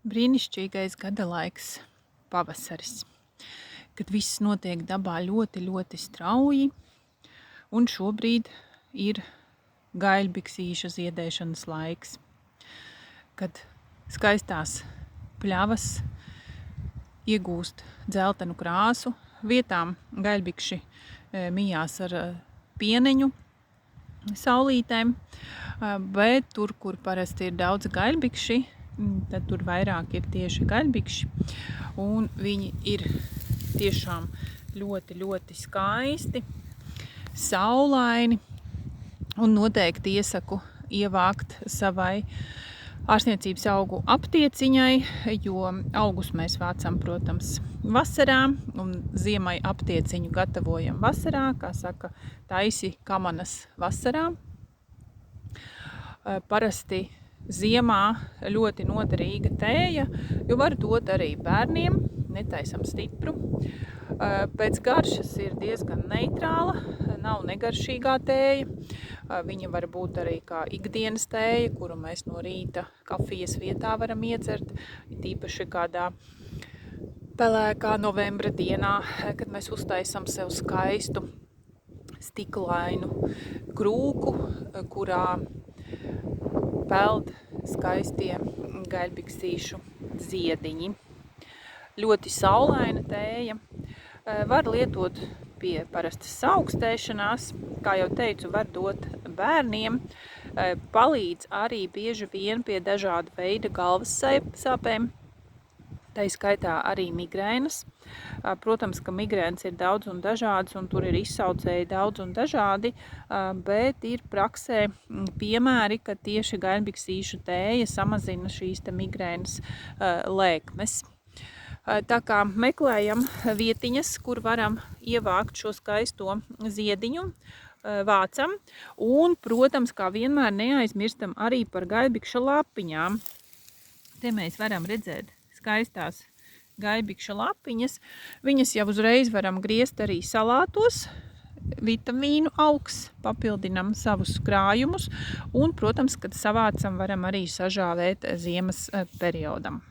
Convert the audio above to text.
brīnišķīgais gada laiks, pavasaris, kad viss notiek dabā ļoti, ļoti strauji, un šobrīd ir gaļbiksīša ziedēšanas laiks, kad skaistās pļavas iegūst dzeltenu krāsu, vietām gaļbikši mijās ar pieneņu saulītēm, bet tur, kur parasti ir daudz gaļbikši, tad tur vairāk ir tieši gaļbikši, un viņi ir tiešām ļoti, ļoti skaisti, saulaini, un noteikti iesaku ievākt savai ārstniecības augu aptieciņai, jo augus mēs vācam, protams, vasarā, un ziemai aptieciņu gatavojam vasarā, kā saka, taisi kamanas vasarā. Parasti ziemā ļoti noderīga tēja, jo var dot arī bērniem, netaisam stipru. Pēc garšas ir diezgan neitrāla, nav negaršīgā tēja. Viņa var būt arī kā ikdienas tēja, kuru mēs no rīta kafijas vietā varam iedzert, tīpaši kādā pelēkā novembra dienā, kad mēs uztaisam sev skaistu stiklainu krūku, kurā peld skaistie gaļbiksīšu ziediņi. Ļoti saulaina tēja. Var lietot pie parastas augstēšanās, kā jau teicu, var dot bērniem. Palīdz arī bieži vien pie dažāda veida galvas sāpēm, tai skaitā arī migrēnas. Protams, ka migrēnas ir daudz un dažādas, un tur ir izsaucēji daudz un dažādi, bet ir praksē piemēri, ka tieši gaļbiksīšu tēja samazina šīs migrēnas lēkmes. Tā kā meklējam vietiņas, kur varam ievākt šo skaisto ziediņu, vācam, un, protams, kā vienmēr neaizmirstam arī par gaļbikša lapiņām. Te mēs varam redzēt skaistās gaļbikša lapiņas. Viņas jau uzreiz varam griezt arī salātos, vitamīnu augs, papildinam savus krājumus un, protams, kad savācam, varam arī sažāvēt ziemas periodam.